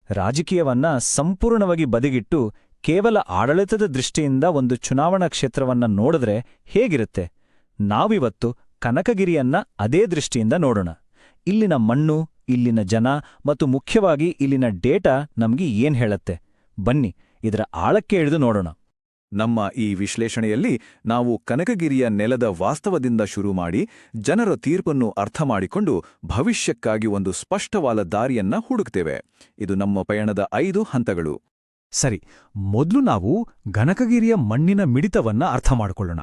ರಾಜಕೀಯವನ್ನ ಸಂಪೂರ್ಣವಾಗಿ ಬದಿಗಿಟ್ಟು ಕೇವಲ ಆಡಳಿತದ ದೃಷ್ಟಿಯಿಂದ ಒಂದು ಚುನಾವಣಾ ಕ್ಷೇತ್ರವನ್ನ ನೋಡಿದ್ರೆ ಹೇಗಿರುತ್ತೆ? ನಾವಿವತ್ತು ಕನಕಗಿರಿಯನ್ನ ಅದೇ ದೃಷ್ಟಿಯಿಂದ ನೋಡೋಣ. ಇಲ್ಲಿನ ಮಣ್ಣು, ಇಲ್ಲಿನ ಜನ ಮತ್ತು ಮುಖ್ಯವಾಗಿ ಇಲ್ಲಿನ ಡೇಟಾ ನಮ್ಗೆ ಏನ್ ಹೇಳತ್ತೆ? ಬನ್ನಿ ಇದರ ಆಳಕ್ಕೆ ಇಳಿದು ನೋಡೋಣ. ನಮ್ಮ ಈ ವಿಶ್ಲೇಷಣೆಯಲ್ಲಿ ನಾವು ಕನಕಗಿರಿಯ ನೆಲದ ವಾಸ್ತವದಿಂದ ಶುರು ಮಾಡಿ ಜನರ ತೀರ್ಪನ್ನು ಅರ್ಥ ಮಾಡಿಕೊಂಡು ಭವಿಷ್ಯಕ್ಕಾಗಿ ಒಂದು ಸ್ಪಷ್ಟವಾದ ದಾರಿಯನ್ನ ಹುಡುಕ್ತೇವೆ. ಇದು ನಮ್ಮ ಪಯಣದ 5 ಹಂತಗಳು. ಸರಿ, ಮೊದಲು ನಾವು ಕನಕಗಿರಿಯ ಮಣ್ಣಿನ ಮಿಡಿತವನ್ನ ಅರ್ಥ ಮಾಡಿಕೊಳ್ಳೋಣ.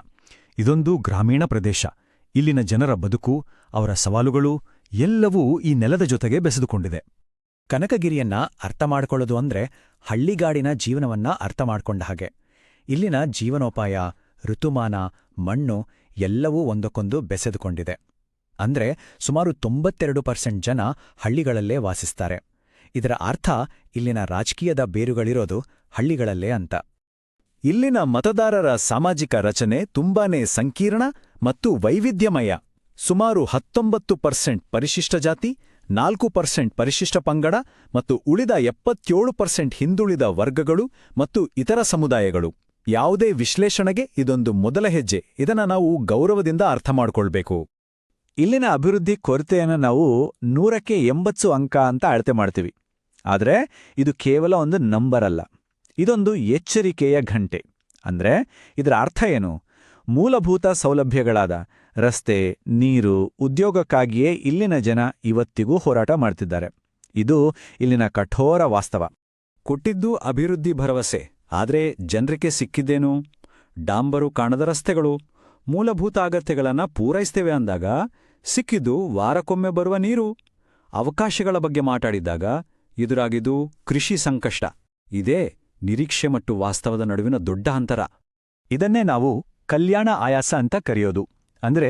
ಇದೊಂದು ಗ್ರಾಮೀಣ ಪ್ರದೇಶ. ಇಲ್ಲಿನ ಜನರ ಬದುಕು, ಅವರ ಸವಾಲುಗಳು ಎಲ್ಲವೂ ಈ ನೆಲದ ಜೊತೆಗೆ ಬೆಸೆದುಕೊಂಡಿದೆ. ಕನಕಗಿರಿಯನ್ನ ಅರ್ಥ ಮಾಡ್ಕೊಳ್ಳೋದು ಅಂದ್ರೆ ಹಳ್ಳಿಗಾಡಿನ ಜೀವನವನ್ನ ಅರ್ಥ ಮಾಡ್ಕೊಂಡ ಹಾಗೆ. ಇಲ್ಲಿನ ಜೀವನೋಪಾಯ, ಋತುಮಾನ, ಮಣ್ಣು ಎಲ್ಲವೂ ಒಂದಕ್ಕೊಂದು ಬೆಸೆದುಕೊಂಡಿದೆ. ಅಂದ್ರೆ ಸುಮಾರು 92% ಜನ ಹಳ್ಳಿಗಳಲ್ಲೇ ವಾಸಿಸ್ತಾರೆ. ಇದರ ಅರ್ಥ ಇಲ್ಲಿನ ರಾಜಕೀಯದ ಬೇರುಗಳಿರೋದು ಹಳ್ಳಿಗಳಲ್ಲೇ ಅಂತ. ಇಲ್ಲಿನ ಮತದಾರರ ಸಾಮಾಜಿಕ ರಚನೆ ತುಂಬಾನೇ ಸಂಕೀರ್ಣ ಮತ್ತು ವೈವಿಧ್ಯಮಯ. ಸುಮಾರು 19% ಪರಿಶಿಷ್ಟ ಜಾತಿ, 4% ಪರಿಶಿಷ್ಟ ಪಂಗಡ ಮತ್ತು ಉಳಿದ 77% ಹಿಂದುಳಿದ ವರ್ಗಗಳು ಮತ್ತು ಇತರ ಸಮುದಾಯಗಳು. ಯಾವುದೇ ವಿಶ್ಲೇಷಣೆಗೆ ಇದೊಂದು ಮೊದಲ ಹೆಜ್ಜೆ. ಇದನ್ನ ನಾವು ಗೌರವದಿಂದ ಅರ್ಥ ಮಾಡ್ಕೊಳ್ಬೇಕು. ಇಲ್ಲಿನ ಅಭಿವೃದ್ಧಿ ಕೊರತೆಯನ್ನು ನಾವು 100ಕ್ಕೆ 80 ಅಂಕ ಅಂತ ಅಳತೆ ಮಾಡ್ತೀವಿ. ಆದರೆ ಇದು ಕೇವಲ ಒಂದು ನಂಬರ್ ಅಲ್ಲ, ಇದೊಂದು ಎಚ್ಚರಿಕೆಯ ಘಂಟೆ. ಅಂದ್ರೆ ಇದರ ಅರ್ಥ ಏನು? ಮೂಲಭೂತ ಸೌಲಭ್ಯಗಳಾದ ರಸ್ತೆ, ನೀರು, ಉದ್ಯೋಗಕ್ಕಾಗಿಯೇ ಇಲ್ಲಿನ ಜನ ಇವತ್ತಿಗೂ ಹೋರಾಟ ಮಾಡ್ತಿದ್ದಾರೆ. ಇದು ಇಲ್ಲಿನ ಕಠೋರ ವಾಸ್ತವ. ಕೊಟ್ಟಿದ್ದು ಅಭಿವೃದ್ಧಿ ಭರವಸೆ, ಆದರೆ ಜನರಿಗೆ ಸಿಕ್ಕಿದ್ದೇನು? ಡಾಂಬರು ಕಾಣದ ರಸ್ತೆಗಳು. ಮೂಲಭೂತ ಅಗತ್ಯಗಳನ್ನ ಪೂರೈಸ್ತೇವೆ ಅಂದಾಗ ಸಿಕ್ಕಿದ್ದು ವಾರಕ್ಕೊಮ್ಮೆ ಬರುವ ನೀರು. ಅವಕಾಶಗಳ ಬಗ್ಗೆ ಮಾತಾಡಿದಾಗ ಎದುರಾಗಿದ್ದು ಕೃಷಿ ಸಂಕಷ್ಟ. ಇದೇ ನಿರೀಕ್ಷೆ ಮತ್ತು ವಾಸ್ತವದ ನಡುವಿನ ದೊಡ್ಡ ಅಂತರ. ಇದನ್ನೇ ನಾವು ಕಲ್ಯಾಣ ಆಯಾಸ ಅಂತ ಕರೆಯೋದು. ಅಂದ್ರೆ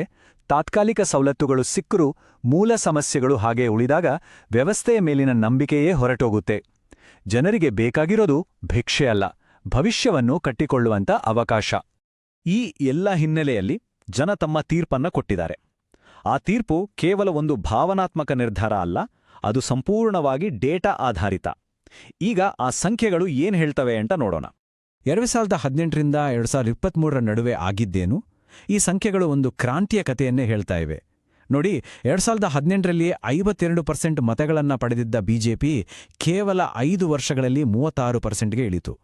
ತಾತ್ಕಾಲಿಕ ಸವಲತ್ತುಗಳು ಸಿಕ್ಕರೂ ಮೂಲ ಸಮಸ್ಯೆಗಳು ಹಾಗೆ ಉಳಿದಾಗ ವ್ಯವಸ್ಥೆಯ ಮೇಲಿನ ನಂಬಿಕೆಯೇ ಹೊರಟೋಗುತ್ತೆ. ಜನರಿಗೆ ಬೇಕಾಗಿರೋದು ಭಿಕ್ಷೆ ಅಲ್ಲ, ಭವಿಷ್ಯವನ್ನು ಕಟ್ಟಿಕೊಳ್ಳುವಂತ ಅವಕಾಶ. ಈ ಎಲ್ಲ ಹಿನ್ನೆಲೆಯಲ್ಲಿ ಜನ ತಮ್ಮ ತೀರ್ಪನ್ನ ಕೊಟ್ಟಿದ್ದಾರೆ. ಆ ತೀರ್ಪು ಕೇವಲ ಒಂದು ಭಾವನಾತ್ಮಕ ನಿರ್ಧಾರ ಅಲ್ಲ, ಅದು ಸಂಪೂರ್ಣವಾಗಿ ಡೇಟಾ ಆಧಾರಿತ. ಈಗ ಆ ಸಂಖ್ಯೆಗಳು ಏನ್ ಹೇಳ್ತವೆ ಅಂತ ನೋಡೋಣ. 2018ರಿಂದ 2023ರ ನಡುವೆ ಆಗಿದ್ದೇನು? ಈ ಸಂಖ್ಯೆಗಳು ಒಂದು ಕ್ರಾಂತಿಯ ಕಥೆಯನ್ನೇ ಹೇಳ್ತಾ ಇವೆ. ನೋಡಿ, 2018ರಲ್ಲಿ 52% ಮತಗಳನ್ನ ಪಡೆದಿದ್ದ ಬಿಜೆಪಿ ಕೇವಲ 5 ವರ್ಷಗಳಲ್ಲಿ 36%ಗೆ ಇಳಿತು.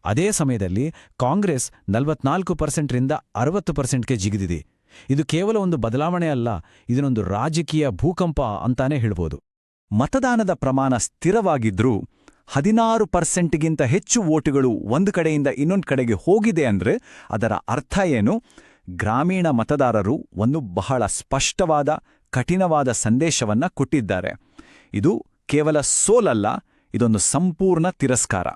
ಅದೇ ಸಮಯದಲ್ಲಿ ಕಾಂಗ್ರೆಸ್ 44%ರಿಂದ 60%ಗೆ ಜಿಗಿದಿದೆ. ಇದು ಕೇವಲ ಒಂದು ಬದಲಾವಣೆ ಅಲ್ಲ, ಇದನ್ನೊಂದು ರಾಜಕೀಯ ಭೂಕಂಪ ಅಂತಾನೆ ಹೇಳ್ಬೋದು. ಮತದಾನದ ಪ್ರಮಾಣ ಸ್ಥಿರವಾಗಿದ್ರೂ 16%ಗಿಂತ ಹೆಚ್ಚು ವೋಟುಗಳು ಒಂದು ಕಡೆಯಿಂದ ಇನ್ನೊಂದು ಕಡೆಗೆ ಹೋಗಿದೆ ಅಂದ್ರೆ ಅದರ ಅರ್ಥ ಏನು? ಗ್ರಾಮೀಣ ಮತದಾರರು ಒಂದು ಬಹಳ ಸ್ಪಷ್ಟವಾದ, ಕಠಿಣವಾದ ಸಂದೇಶವನ್ನ ಕೊಟ್ಟಿದ್ದಾರೆ. ಇದು ಕೇವಲ ಸೋಲಲ್ಲ, ಇದೊಂದು ಸಂಪೂರ್ಣ ತಿರಸ್ಕಾರ.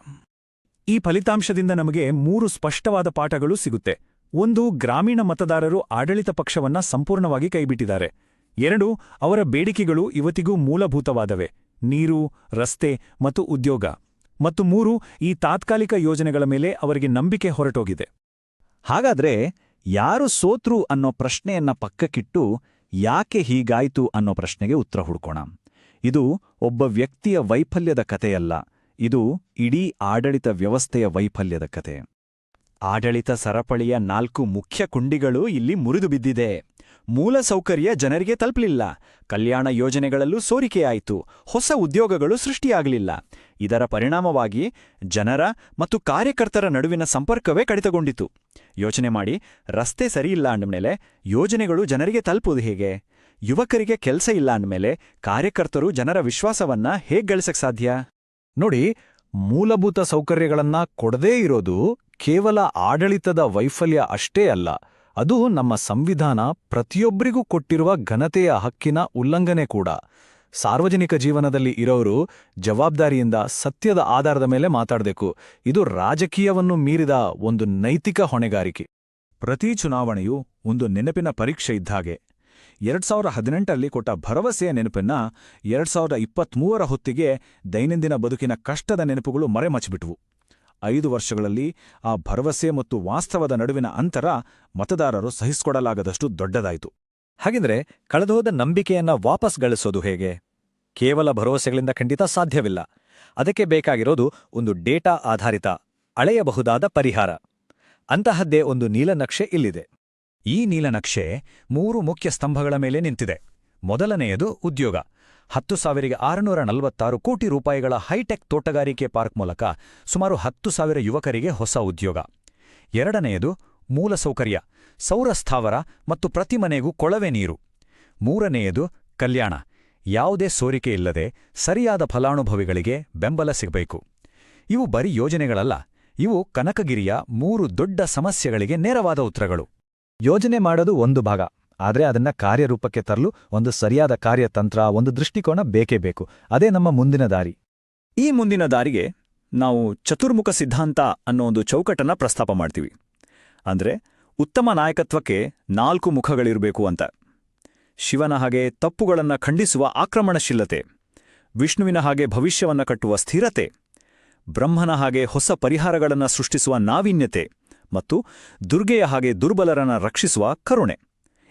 ಈ ಫಲಿತಾಂಶದಿಂದ ನಮಗೆ 3 ಸ್ಪಷ್ಟವಾದ ಪಾಠಗಳು ಸಿಗುತ್ತೆ. 1, ಗ್ರಾಮೀಣ ಮತದಾರರು ಆಡಳಿತ ಪಕ್ಷವನ್ನ ಸಂಪೂರ್ಣವಾಗಿ ಕೈಬಿಟ್ಟಿದ್ದಾರೆ. 2, ಅವರ ಬೇಡಿಕೆಗಳು ಇವತ್ತಿಗೂ ಮೂಲಭೂತವಾದವೆ: ನೀರು, ರಸ್ತೆ ಮತ್ತು ಉದ್ಯೋಗ. ಮತ್ತು 3, ಈ ತಾತ್ಕಾಲಿಕ ಯೋಜನೆಗಳ ಮೇಲೆ ಅವರಿಗೆ ನಂಬಿಕೆ ಹೊರಟೋಗಿದೆ. ಹಾಗಾದ್ರೆ ಯಾರು ಸೋತ್ರು ಅನ್ನೋ ಪ್ರಶ್ನೆಯನ್ನ ಪಕ್ಕಕ್ಕಿಟ್ಟು ಯಾಕೆ ಹೀಗಾಯ್ತು ಅನ್ನೋ ಪ್ರಶ್ನೆಗೆ ಉತ್ತರ ಹುಡುಕೋಣ. ಇದು ಒಬ್ಬ ವ್ಯಕ್ತಿಯ ವೈಫಲ್ಯದ ಕಥೆಯಲ್ಲ, ಇದು ಇಡೀ ಆಡಳಿತ ವ್ಯವಸ್ಥೆಯ ವೈಫಲ್ಯದ ಕತೆ. ಆಡಳಿತ ಸರಪಳಿಯ 4 ಮುಖ್ಯ ಕುಂಡಿಗಳು ಇಲ್ಲಿ ಮುರಿದು ಬಿದ್ದಿದೆ. ಮೂಲ ಸೌಕರ್ಯ ಜನರಿಗೆ ತಲುಪಲಿಲ್ಲ, ಕಲ್ಯಾಣ ಯೋಜನೆಗಳಲ್ಲೂ ಸೋರಿಕೆಯಾಯಿತು, ಹೊಸ ಉದ್ಯೋಗಗಳು ಸೃಷ್ಟಿಯಾಗಲಿಲ್ಲ. ಇದರ ಪರಿಣಾಮವಾಗಿ ಜನರ ಮತ್ತು ಕಾರ್ಯಕರ್ತರ ನಡುವಿನ ಸಂಪರ್ಕವೇ ಕಡಿತಗೊಂಡಿತು. ಯೋಚನೆ ಮಾಡಿ, ರಸ್ತೆ ಸರಿಯಿಲ್ಲ ಅಂದಮೇಲೆ ಯೋಜನೆಗಳು ಜನರಿಗೆ ತಲುಪುವುದು ಹೇಗೆ? ಯುವಕರಿಗೆ ಕೆಲಸ ಇಲ್ಲ ಅಂದಮೇಲೆ ಕಾರ್ಯಕರ್ತರು ಜನರ ವಿಶ್ವಾಸವನ್ನ ಹೇಗೆ ಗಳಿಸಕ್ ಸಾಧ್ಯ? ನೋಡಿ, ಮೂಲಭೂತ ಸೌಕರ್ಯಗಳನ್ನ ಕೊಡದೇ ಇರೋದು ಕೇವಲ ಆಡಳಿತದ ವೈಫಲ್ಯ ಅಷ್ಟೇ ಅಲ್ಲ, ಅದು ನಮ್ಮ ಸಂವಿಧಾನ ಪ್ರತಿಯೊಬ್ಬರಿಗೂ ಕೊಟ್ಟಿರುವ ಘನತೆಯ ಹಕ್ಕಿನ ಉಲ್ಲಂಘನೆ ಕೂಡ. ಸಾರ್ವಜನಿಕ ಜೀವನದಲ್ಲಿ ಇರೋರು ಜವಾಬ್ದಾರಿಯಿಂದ ಸತ್ಯದ ಆಧಾರದ ಮೇಲೆ ಮಾತಾಡಬೇಕು. ಇದು ರಾಜಕೀಯವನ್ನು ಮೀರಿದ ಒಂದು ನೈತಿಕ ಹೊಣೆಗಾರಿಕೆ. ಪ್ರತಿ ಚುನಾವಣೆಯೂ ಒಂದು ನೆನಪಿನ ಪರೀಕ್ಷೆ ಇದ್ದಾಗೆ. 2018ರಲ್ಲಿ ಕೊಟ್ಟ ಭರವಸೆಯ ನೆನಪನ್ನ 2023ರ ಹೊತ್ತಿಗೆ ದೈನಂದಿನ ಬದುಕಿನ ಕಷ್ಟದ ನೆನಪುಗಳು ಮರೆಮಚ್ಚಿಬಿಟ್ವು. 5 ವರ್ಷಗಳಲ್ಲಿ ಆ ಭರವಸೆ ಮತ್ತು ವಾಸ್ತವದ ನಡುವಿನ ಅಂತರ ಮತದಾರರು ಸಹಿಸಿಕೊಡಲಾಗದಷ್ಟು ದೊಡ್ಡದಾಯಿತು. ಹಾಗೆಂದ್ರೆ ಕಳೆದೋದ ನಂಬಿಕೆಯನ್ನ ವಾಪಸ್ ಗಳಿಸೋದು ಹೇಗೆ? ಕೇವಲ ಭರವಸೆಗಳಿಂದ ಖಂಡಿತ ಸಾಧ್ಯವಿಲ್ಲ. ಅದಕ್ಕೆ ಬೇಕಾಗಿರೋದು ಒಂದು ಡೇಟಾ ಆಧಾರಿತ ಅಳೆಯಬಹುದಾದ ಪರಿಹಾರ. ಅಂತಹದ್ದೇ ಒಂದು ನೀಲನಕ್ಷೆ ಇಲ್ಲಿದೆ. ಈ ನೀಲನಕ್ಷೆ 3 ಮುಖ್ಯ ಸ್ತಂಭಗಳ ಮೇಲೆ ನಿಂತಿದೆ. ಮೊದಲನೆಯದು ಉದ್ಯೋಗ. 10,646 ಕೋಟಿ ರೂಪಾಯಿಗಳ ಹೈಟೆಕ್ ತೋಟಗಾರಿಕೆ ಪಾರ್ಕ್ ಮೂಲಕ ಸುಮಾರು 10,000 ಯುವಕರಿಗೆ ಹೊಸ ಉದ್ಯೋಗ. ಎರಡನೆಯದು ಮೂಲಸೌಕರ್ಯ, ಸೌರ ಸ್ಥಾವರ ಮತ್ತು ಪ್ರತಿ ಮನೆಗೂ ಕೊಳವೆ ನೀರು. ಮೂರನೆಯದು ಕಲ್ಯಾಣ, ಯಾವುದೇ ಸೋರಿಕೆ ಇಲ್ಲದೆ ಸರಿಯಾದ ಫಲಾನುಭವಿಗಳಿಗೆ ಬೆಂಬಲ ಸಿಗಬೇಕು. ಇವು ಬರೀ ಯೋಜನೆಗಳಲ್ಲ, ಇವು ಕನಕಗಿರಿಯ 3 ದೊಡ್ಡ ಸಮಸ್ಯೆಗಳಿಗೆ ನೇರವಾದ ಉತ್ತರಗಳು. ಯೋಜನೆ ಮಾಡೋದು ಒಂದು ಭಾಗ, ಆದರೆ ಅದನ್ನ ಕಾರ್ಯರೂಪಕ್ಕೆ ತರಲು ಒಂದು ಸರಿಯಾದ ಕಾರ್ಯತಂತ್ರ, ಒಂದು ದೃಷ್ಟಿಕೋನ ಬೇಕೇ ಬೇಕು. ಅದೇ ನಮ್ಮ ಮುಂದಿನ ದಾರಿ. ಈ ಮುಂದಿನ ದಾರಿಗೆ ನಾವು ಚತುರ್ಮುಖ ಸಿದ್ಧಾಂತ ಅನ್ನೋ ಒಂದು ಚೌಕಟ್ಟನ್ನ ಪ್ರಸ್ತಾಪ ಮಾಡ್ತೀವಿ. ಅಂದ್ರೆ ಉತ್ತಮ ನಾಯಕತ್ವಕ್ಕೆ 4 ಮುಖಗಳಿರಬೇಕು ಅಂತ. ಶಿವನ ಹಾಗೆ ತಪ್ಪುಗಳನ್ನ ಖಂಡಿಸುವ ಆಕ್ರಮಣಶೀಲತೆ, ವಿಷ್ಣುವಿನ ಹಾಗೆ ಭವಿಷ್ಯವನ್ನ ಕಟ್ಟುವ ಸ್ಥಿರತೆ, ಬ್ರಹ್ಮನ ಹಾಗೆ ಹೊಸ ಪರಿಹಾರಗಳನ್ನ ಸೃಷ್ಟಿಸುವ ನಾವೀನ್ಯತೆ ಮತ್ತು ದುರ್ಗೆಯ ಹಾಗೆ ದುರ್ಬಲರನ್ನ ರಕ್ಷಿಸುವ ಕರುಣೆ.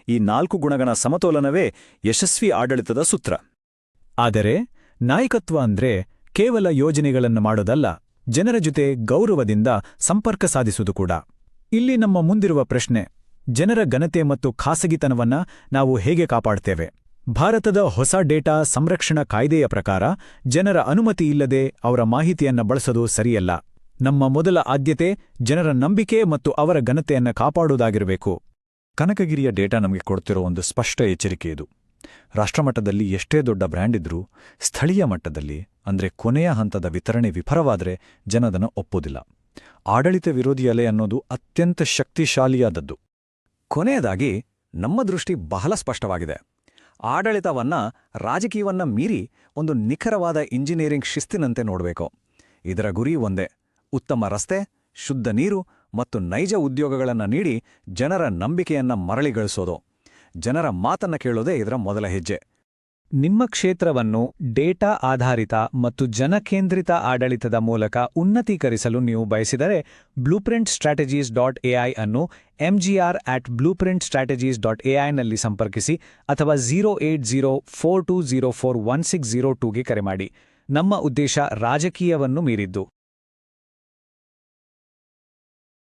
ಈ 4 ಗುಣಗಳ ಸಮತೋಲನವೇ ಯಶಸ್ವಿ ಆಡಳಿತದ ಸೂತ್ರ. ಆದರೆ ನಾಯಕತ್ವ ಅಂದ್ರೆ ಕೇವಲ ಯೋಜನೆಗಳನ್ನು ಮಾಡೋದಲ್ಲ, ಜನರ ಜೊತೆ ಗೌರವದಿಂದ ಸಂಪರ್ಕ ಸಾಧಿಸುವುದು ಕೂಡ. ಇಲ್ಲಿ ನಮ್ಮ ಮುಂದಿರುವ ಪ್ರಶ್ನೆ, ಜನರ ಘನತೆ ಮತ್ತು ಖಾಸಗಿತನವನ್ನ ನಾವು ಹೇಗೆ ಕಾಪಾಡ್ತೇವೆ? ಭಾರತದ ಹೊಸ ಡೇಟಾ ಸಂರಕ್ಷಣಾ ಕಾಯ್ದೆಯ ಪ್ರಕಾರ ಜನರ ಅನುಮತಿ ಇಲ್ಲದೆ ಅವರ ಮಾಹಿತಿಯನ್ನ ಬಳಸೋದು ಸರಿಯಲ್ಲ. ನಮ್ಮ ಮೊದಲ ಆದ್ಯತೆ ಜನರ ನಂಬಿಕೆ ಮತ್ತು ಅವರ ಘನತೆಯನ್ನ ಕಾಪಾಡುವುದಾಗಿರಬೇಕು. ಕನಕಗಿರಿಯ ಡೇಟಾ ನಮಗೆ ಕೊಡ್ತಿರೋ ಒಂದು ಸ್ಪಷ್ಟ ಎಚ್ಚರಿಕೆ ಇದು. ರಾಷ್ಟ್ರಮಟ್ಟದಲ್ಲಿ ಎಷ್ಟೇ ದೊಡ್ಡ ಬ್ರ್ಯಾಂಡ್ ಇದ್ರೂ ಸ್ಥಳೀಯ ಮಟ್ಟದಲ್ಲಿ ಅಂದ್ರೆ ಕೊನೆಯ ಹಂತದ ವಿತರಣೆ ವಿಫಲವಾದರೆ ಜನದನ್ನು ಒಪ್ಪೋದಿಲ್ಲ. ಆಡಳಿತ ವಿರೋಧಿ ಅಲೆ ಅನ್ನೋದು ಅತ್ಯಂತ ಶಕ್ತಿಶಾಲಿಯಾದದ್ದು. ಕೊನೆಯದಾಗಿ ನಮ್ಮ ದೃಷ್ಟಿ ಬಹಳ ಸ್ಪಷ್ಟವಾಗಿದೆ. ಆಡಳಿತವನ್ನ ರಾಜಕೀಯವನ್ನ ಮೀರಿ ಒಂದು ನಿಖರವಾದ ಇಂಜಿನಿಯರಿಂಗ್ ಶಿಸ್ತಿನಂತೆ ನೋಡಬೇಕು. ಇದರ ಗುರಿ ಒಂದೇ: ಉತ್ತಮ ರಸ್ತೆ, ಶುದ್ಧ ನೀರು ಮತ್ತು ನೈಜ ಉದ್ಯೋಗಗಳನ್ನು ನೀಡಿ ಜನರ ನಂಬಿಕೆಯನ್ನ ಮರಳಿಗಳಿಸೋದು. ಜನರ ಮಾತನ್ನ ಕೇಳೋದೇ ಇದರ ಮೊದಲ ಹೆಜ್ಜೆ. ನಿಮ್ಮ ಕ್ಷೇತ್ರವನ್ನು ಡೇಟಾ ಆಧಾರಿತ ಮತ್ತು ಜನಕೇಂದ್ರಿತ ಆಡಳಿತದ ಮೂಲಕ ಉನ್ನತೀಕರಿಸಲು ನೀವು ಬಯಸಿದರೆ blueprintstrategies.ai ಅನ್ನು mgr@blueprintstrategies.ai ನಲ್ಲಿ ಸಂಪರ್ಕಿಸಿ ಅಥವಾ 08042041602ಗೆ ಕರೆ ಮಾಡಿ. ನಮ್ಮ ಉದ್ದೇಶ ರಾಜಕೀಯವನ್ನು ಮೀರಿದ್ದು